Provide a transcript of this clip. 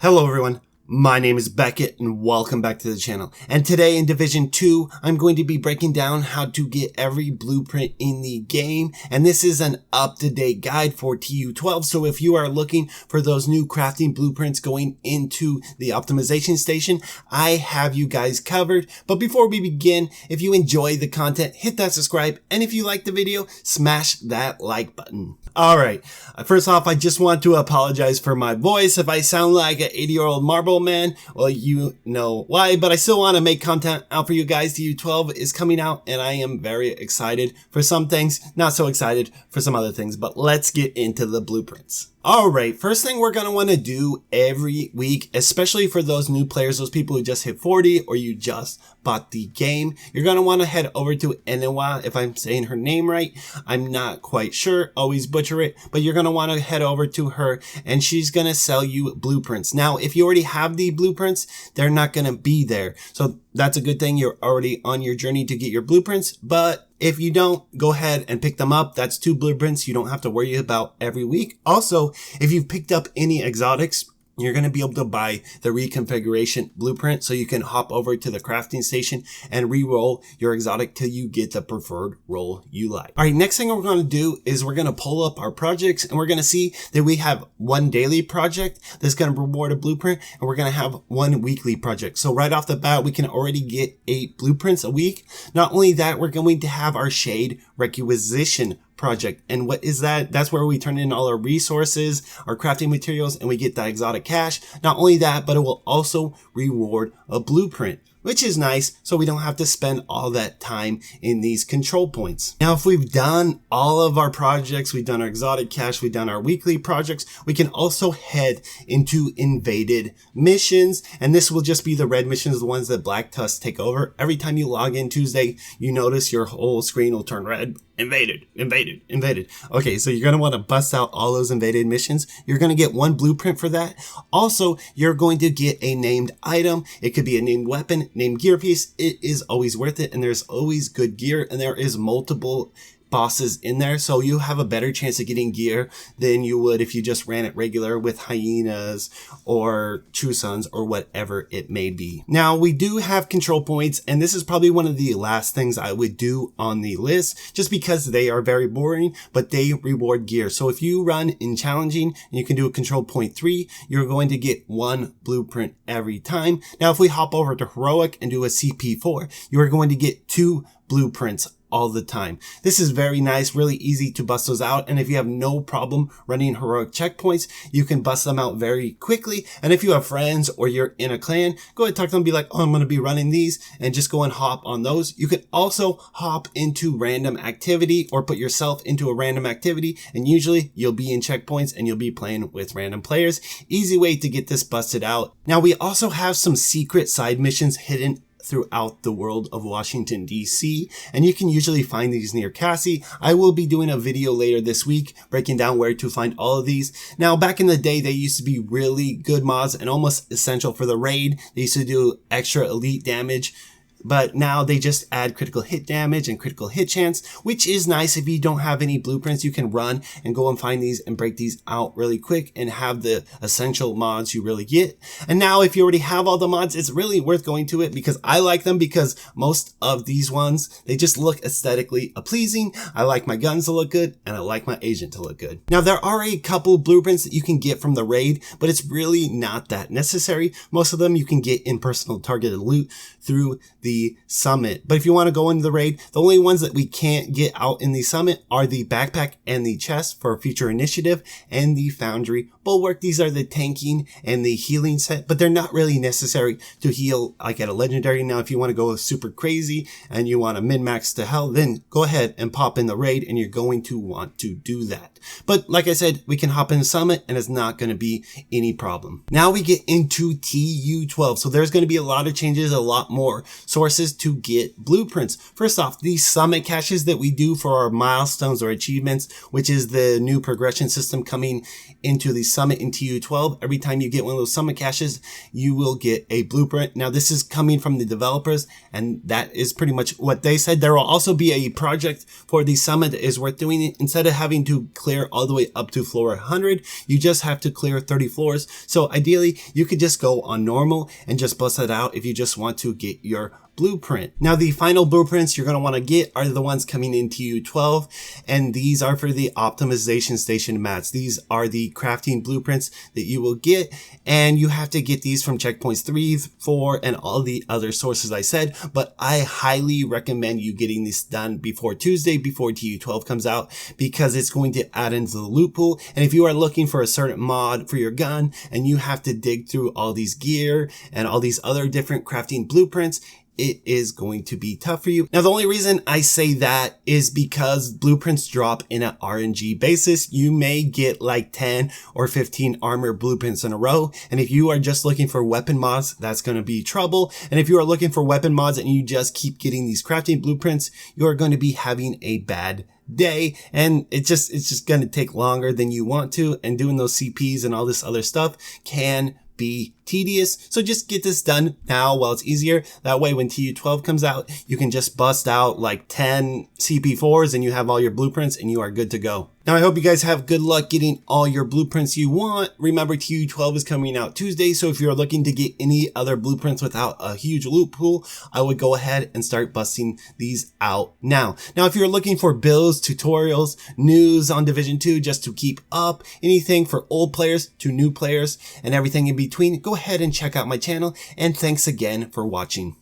Hello everyone, my name is Beckett and welcome back to the channel. And today in Division 2, I'm going to be breaking down how to get every blueprint in the game. And this is an up-to-date guide for TU12. So if you are looking for those new crafting blueprints going into the optimization station, I have you guys covered. But before we begin, if you enjoy the content, hit that subscribe. And if you like the video, smash that like button. Alright, first off, I just want to apologize for my voice. If I sound like an 80-year-old marble man, well, you know why, but I still want to make content out for you guys. TU12 is coming out, and I am very excited for some things, not so excited for some other things, but let's get into the blueprints. Alright, first thing we're going to want to do every week, especially for those new players, those people who just hit 40 or you just bought the game, you're going to want to head over to Enewa, if I'm saying her name right. I'm not quite sure, always butcher it, but you're going to want to head over to her and she's going to sell you blueprints. Now, if you already have the blueprints, they're not going to be there. So that's a good thing. You're already on your journey to get your blueprints, but if you don't, go ahead and pick them up. That's 2 blueprints you don't have to worry about every week. Also, if you've picked up any exotics, you're going to be able to buy the reconfiguration blueprint so you can hop over to the crafting station and re-roll your exotic till you get the preferred roll you like. All right, next thing we're going to do is we're going to pull up our projects and we're going to see that we have one daily project that's going to reward a blueprint and we're going to have one weekly project. So right off the bat, we can already get 8 blueprints a week. Not only that, we're going to have our shade requisition project. And what is that? That's where we turn in all our resources, our crafting materials, and we get the exotic cash. Not only that, but it will also reward a blueprint, which is nice, so we don't have to spend all that time in these control points. Now, if we've done all of our projects, we've done our exotic cache, we've done our weekly projects, we can also head into invaded missions, and this will just be the red missions, the ones that Black Tusk take over. Every time you log in Tuesday, you notice your whole screen will turn red. Invaded, invaded, invaded. Okay, so you're going to want to bust out all those invaded missions. You're going to get 1 blueprint for that. Also, you're going to get a named item. It could be a named weapon, named gear piece. It is always worth it, and there's always good gear, and there is multiple bosses in there, so you have a better chance of getting gear than you would if you just ran it regular with hyenas or Chusons or whatever it may be. Now, we do have control points, and this is probably one of the last things I would do on the list just because they are very boring, but they reward gear. So if you run in challenging and you can do a control point 3, you're going to get 1 blueprint every time. Now, if we hop over to heroic and do a CP4, you are going to get 2 blueprints all the time. This is very nice, really easy to bust those out. And if you have no problem running heroic checkpoints, you can bust them out very quickly. And if you have friends or you're in a clan, go ahead and talk to them, be like, oh, I'm going to be running these, and just go and hop on those. You can also hop into random activity or put yourself into a random activity. And usually you'll be in checkpoints and you'll be playing with random players. Easy way to get this busted out. Now, we also have some secret side missions hidden throughout the world of Washington, D.C. and you can usually find these near Cassie. I will be doing a video later this week breaking down where to find all of these. Now, back in the day, they used to be really good mods and almost essential for the raid. They used to do extra elite damage, but now they just add critical hit damage and critical hit chance, which is nice. If you don't have any blueprints, you can run and go and find these and break these out really quick and have the essential mods you really get. And now if you already have all the mods, it's really worth going to it because I like them, because most of these ones, they just look aesthetically pleasing. I like my guns to look good and I like my agent to look good. Now, there are a couple blueprints that you can get from the raid, but it's really not that necessary. Most of them you can get in personal targeted loot through the summit. But if you want to go into the raid, the only ones that we can't get out in the summit are the backpack and the chest for future initiative and the foundry bulwark. These are the tanking and the healing set, but they're not really necessary to heal like at a legendary. Now, if you want to go super crazy and you want to min-max to hell, then go ahead and pop in the raid and you're going to want to do that. But like I said, we can hop in the summit and it's not going to be any problem. Now we get into TU12. So there's going to be a lot of changes, a lot more. So sources to get blueprints. First off, these summit caches that we do for our milestones or achievements, which is the new progression system coming into the summit in TU12. Every time you get one of those summit caches, you will get a blueprint. Now this is coming from the developers, and that is pretty much what they said. There will also be a project for the summit that is worth doing. Instead of having to clear all the way up to floor 100, you just have to clear 30 floors. So ideally, you could just go on normal and just bust it out if you just want to get your blueprint. Now the final blueprints you're going to want to get are the ones coming in TU12, and these are for the optimization station mats. These are the crafting blueprints that you will get, and you have to get these from checkpoints 3, 4, and all the other sources I said, but I highly recommend you getting this done before Tuesday, before TU12 comes out, because it's going to add into the loot pool. And if you are looking for a certain mod for your gun and you have to dig through all these gear and all these other different crafting blueprints, it is going to be tough for you. Now, the only reason I say that is because blueprints drop in an RNG basis. You may get like 10 or 15 armor blueprints in a row. And if you are just looking for weapon mods, that's going to be trouble. And if you are looking for weapon mods and you just keep getting these crafting blueprints, you are going to be having a bad day, and it's just going to take longer than you want to. And doing those CPs and all this other stuff can be tedious. So just get this done now while it's easier. That way when TU12 comes out, you can just bust out like 10 CP4s and you have all your blueprints and you are good to go. Now I hope you guys have good luck getting all your blueprints you want. Remember, TU12 is coming out Tuesday, so if you're looking to get any other blueprints without a huge loot pool, I would go ahead and start busting these out now. Now if you're looking for builds, tutorials, news on Division 2 just to keep up, anything for old players to new players and everything in between, go ahead and check out my channel, and thanks again for watching.